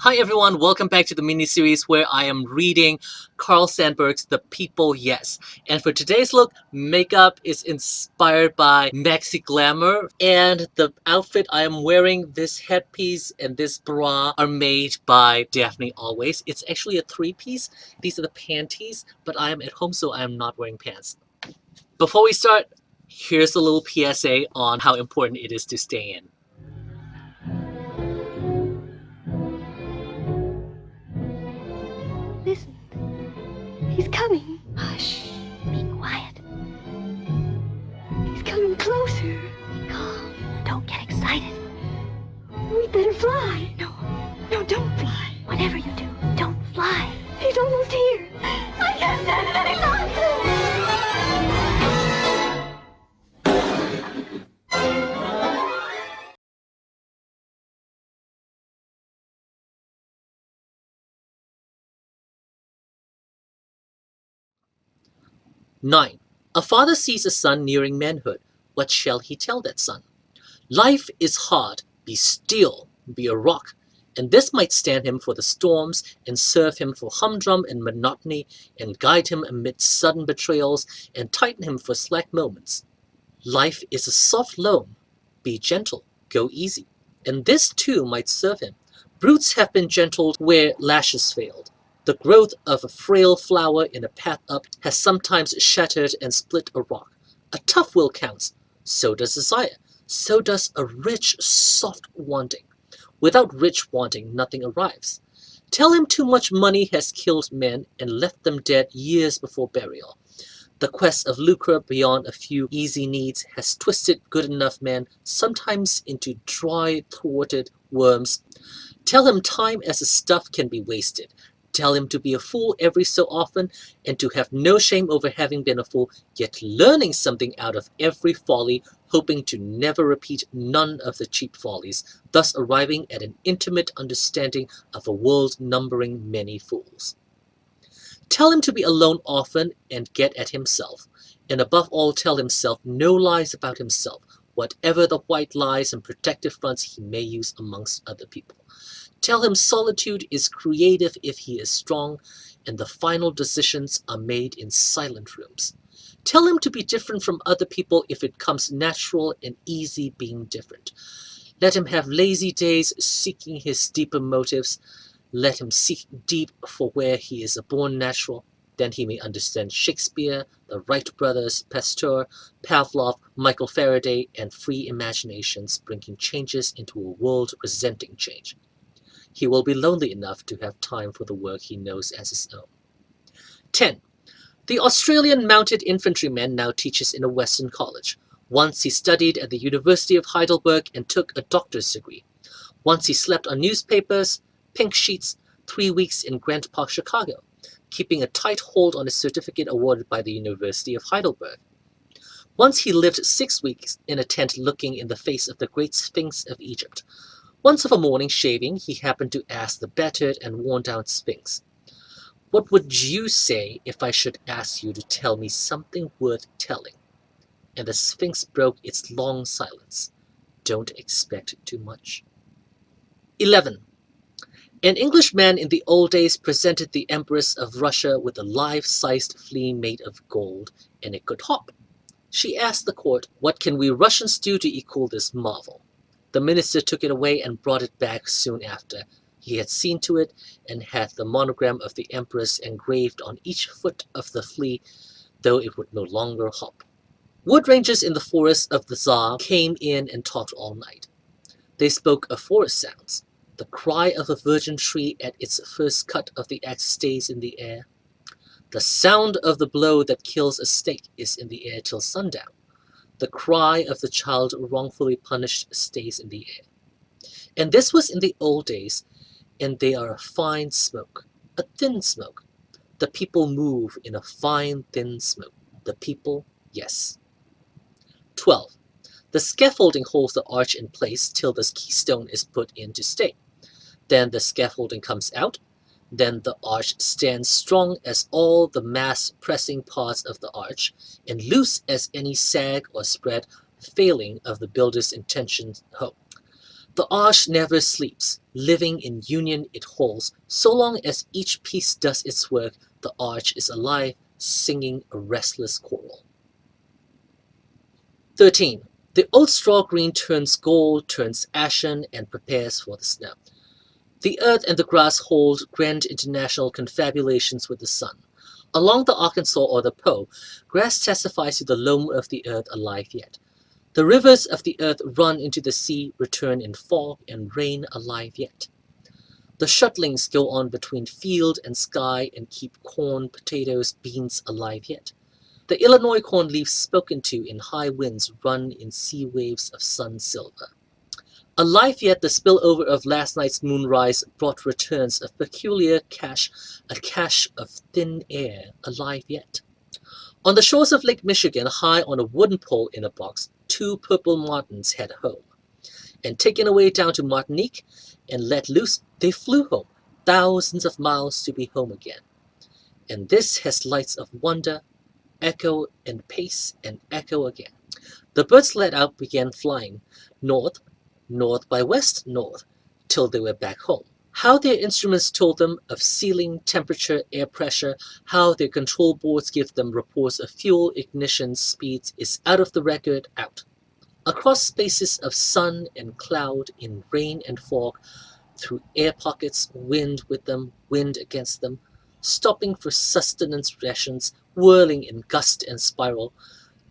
Hi everyone, welcome back to the mini-series where I am reading Carl Sandburg's The People Yes. And for today's look, makeup is inspired by Maxi Glamour, and the outfit I am wearing, this headpiece and this bra, are made by Daphne Always. It's actually a three-piece. These are the panties, but I am at home so I am not wearing pants. Before we start, here's a little PSA on how important it is to stay in. Listen. He's coming. Hush. Be quiet. He's coming closer. Be calm. Don't get excited. We better fly. No, don't fly. Whatever you do, don't fly. He's almost here. I can't stand it any longer. 9. A father sees a son nearing manhood. What shall he tell that son? Life is hard. Be still. Be a rock. And this might stand him for the storms, and serve him for humdrum and monotony, and guide him amid sudden betrayals, and tighten him for slack moments. Life is a soft loam. Be gentle. Go easy. And this too might serve him. Brutes have been gentled where lashes failed. The growth of a frail flower in a path up has sometimes shattered and split a rock. A tough will counts. So does desire. So does a rich, soft wanting. Without rich wanting, nothing arrives. Tell him too much money has killed men and left them dead years before burial. The quest of lucre beyond a few easy needs has twisted good enough men sometimes into dry, thwarted worms. Tell him time as a stuff can be wasted. Tell him to be a fool every so often, and to have no shame over having been a fool, yet learning something out of every folly, hoping to never repeat none of the cheap follies, thus arriving at an intimate understanding of a world numbering many fools. Tell him to be alone often and get at himself, and above all tell himself no lies about himself, whatever the white lies and protective fronts he may use amongst other people. Tell him solitude is creative if he is strong, and the final decisions are made in silent rooms. Tell him to be different from other people if it comes natural and easy being different. Let him have lazy days seeking his deeper motives. Let him seek deep for where he is a born natural. Then he may understand Shakespeare, the Wright brothers, Pasteur, Pavlov, Michael Faraday, and free imaginations bringing changes into a world resenting change. He will be lonely enough to have time for the work he knows as his own. 10. The Australian mounted infantryman now teaches in a Western college. Once he studied at the University of Heidelberg and took a doctor's degree. Once he slept on newspapers, pink sheets, 3 weeks in Grant Park, Chicago, keeping a tight hold on his certificate awarded by the University of Heidelberg. Once he lived 6 weeks in a tent looking in the face of the Great Sphinx of Egypt. Once of a morning shaving, he happened to ask the battered and worn-down Sphinx, "What would you say if I should ask you to tell me something worth telling?" And the Sphinx broke its long silence. Don't expect too much. 11. An Englishman in the old days presented the Empress of Russia with a life-sized flea made of gold, and it could hop. She asked the court, "What can we Russians do to equal this marvel?" The minister took it away and brought it back soon after. He had seen to it and had the monogram of the Empress engraved on each foot of the flea, though it would no longer hop. Wood rangers in the forest of the Tsar came in and talked all night. They spoke of forest sounds. The cry of a virgin tree at its first cut of the axe stays in the air. The sound of the blow that kills a snake is in the air till sundown. The cry of the child wrongfully punished stays in the air. And this was in the old days, and they are a fine smoke, a thin smoke. The people move in a fine thin smoke. The people, yes. 12. The scaffolding holds the arch in place till the keystone is put in to stay. Then the scaffolding comes out. Then the arch stands strong as all the mass-pressing parts of the arch, and loose as any sag or spread, failing of the builder's intention. The arch never sleeps, living in union it holds. So long as each piece does its work, the arch is alive, singing a restless choral. 13. The old straw green turns gold, turns ashen, and prepares for the snow. The earth and the grass hold grand international confabulations with the sun. Along the Arkansas or the Po, grass testifies to the loam of the earth alive yet. The rivers of the earth run into the sea, return in fog and rain alive yet. The shuttlings go on between field and sky and keep corn, potatoes, beans alive yet. The Illinois corn leaves spoken to in high winds run in sea waves of sun silver. Alive yet, the spillover of last night's moonrise brought returns of peculiar cache, a cache of thin air, alive yet. On the shores of Lake Michigan, high on a wooden pole in a box, 2 purple martins had home. And taken away down to Martinique and let loose, they flew home, thousands of miles to be home again. And this has lights of wonder, echo and pace and echo again. The birds let out began flying, north, north by west, north, till they were back home. How their instruments told them of ceiling, temperature, air pressure, how their control boards give them reports of fuel, ignition, speeds is out of the record, out. Across spaces of sun and cloud, in rain and fog, through air pockets, wind with them, wind against them, stopping for sustenance rations, whirling in gust and spiral,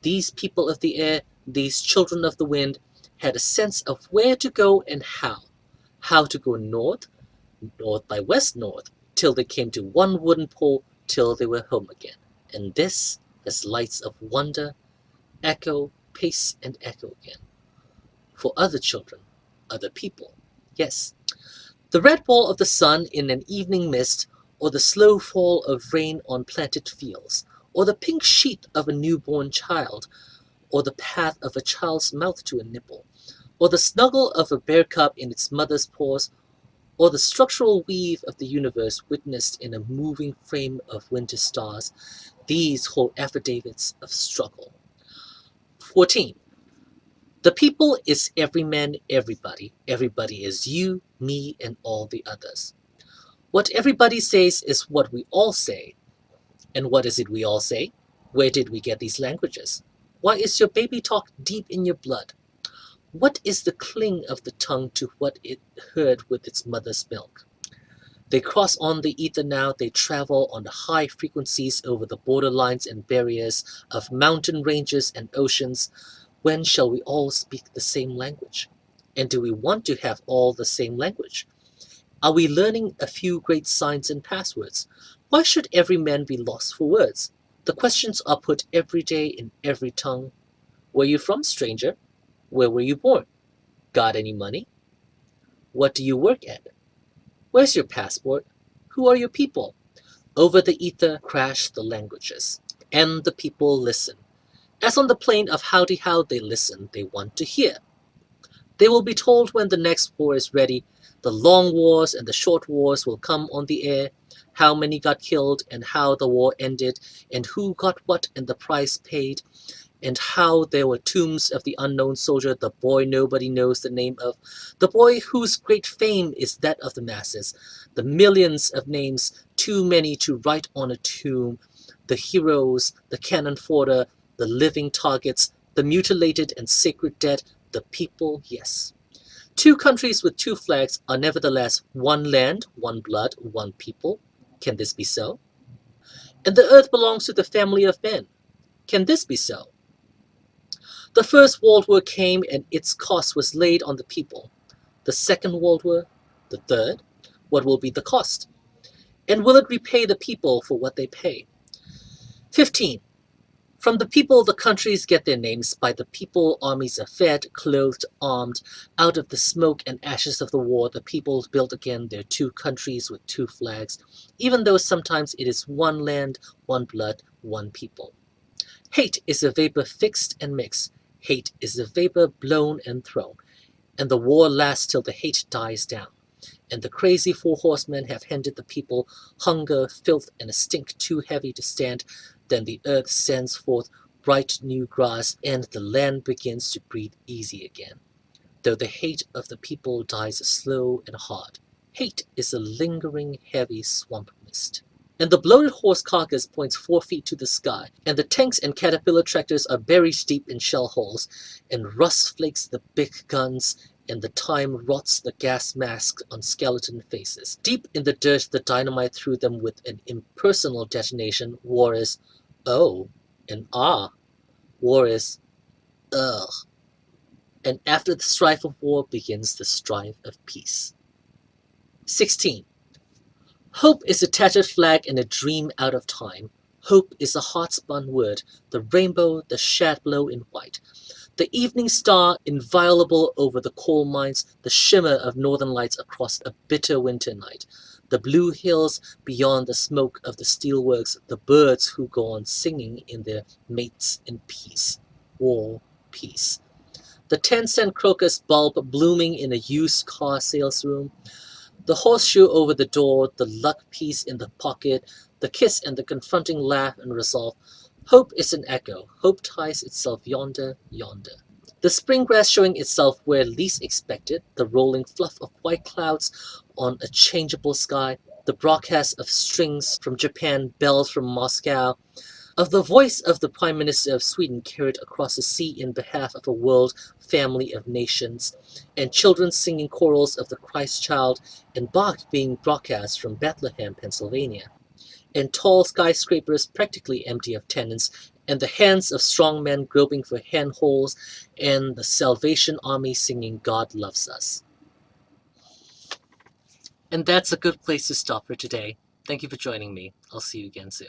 these people of the air, these children of the wind, had a sense of where to go and how to go north, north by west north, till they came to one wooden pole, till they were home again. And this has lights of wonder, echo, pace and echo again. For other children, other people, yes. The red ball of the sun in an evening mist, or the slow fall of rain on planted fields, or the pink sheet of a newborn child, or the path of a child's mouth to a nipple, or the snuggle of a bear cub in its mother's paws, or the structural weave of the universe witnessed in a moving frame of winter stars, these hold affidavits of struggle. 14. The people is every man, everybody. Everybody is you, me, and all the others. What everybody says is what we all say. And what is it we all say? Where did we get these languages? Why is your baby talk deep in your blood? What is the cling of the tongue to what it heard with its mother's milk? They cross on the ether now, they travel on the high frequencies over the borderlines and barriers of mountain ranges and oceans. When shall we all speak the same language? And do we want to have all the same language? Are we learning a few great signs and passwords? Why should every man be lost for words? The questions are put every day in every tongue. Where you from, stranger? Where were you born? Got any money? What do you work at? Where's your passport? Who are your people? Over the ether crash the languages, and the people listen. As on the plane of howdy how they listen, they want to hear. They will be told when the next war is ready. The long wars and the short wars will come on the air, how many got killed and how the war ended, and who got what and the price paid, and how there were tombs of the unknown soldier, the boy nobody knows the name of, the boy whose great fame is that of the masses, the millions of names, too many to write on a tomb, the heroes, the cannon fodder, the living targets, the mutilated and sacred dead, the people, yes. 2 countries with 2 flags are nevertheless one land, one blood, one people. Can this be so? And the earth belongs to the family of men. Can this be so? The First World War came and its cost was laid on the people. The Second World War, the third, what will be the cost? And will it repay the people for what they pay? 15. From the people the countries get their names, by the people armies are fed, clothed, armed. Out of the smoke and ashes of the war, the people built again their 2 countries with 2 flags, even though sometimes it is one land, one blood, one people. Hate is a vapor fixed and mixed. Hate is a vapor blown and thrown. And the war lasts till the hate dies down. And the crazy 4 horsemen have handed the people hunger, filth, and a stink too heavy to stand. Then the earth sends forth bright new grass, and the land begins to breathe easy again. though the hate of the people dies slow and hard. Hate is a lingering, heavy swamp mist. And the bloated horse carcass points 4 feet to the sky, and the tanks and caterpillar tractors are buried deep in shell holes, and rust flakes the big guns, and the time rots the gas masks on skeleton faces. Deep in the dirt, the dynamite threw them with an impersonal detonation. War is, oh, and ah. War is, ugh. And after the strife of war begins the strife of peace. 16. Hope is a tattered flag and a dream out of time. Hope is a heart-spun word, the rainbow, the shadow in white. The evening star, inviolable over the coal mines, the shimmer of northern lights across a bitter winter night. The blue hills beyond the smoke of the steelworks, the birds who go on singing in their mates in peace. War, peace. The 10-cent crocus bulb blooming in a used car sales room. The horseshoe over the door, the luck piece in the pocket, the kiss and the confronting laugh and resolve. Hope is an echo. Hope ties itself yonder, yonder. The spring grass showing itself where least expected, the rolling fluff of white clouds on a changeable sky, the broadcast of strings from Japan, bells from Moscow, of the voice of the Prime Minister of Sweden carried across the sea in behalf of a world family of nations, and children singing chorals of the Christ child, and Bach being broadcast from Bethlehem, Pennsylvania, and tall skyscrapers practically empty of tenants, and the hands of strong men groping for handholds, and the Salvation Army singing God Loves Us. And that's a good place to stop for today. Thank you for joining me. I'll see you again soon.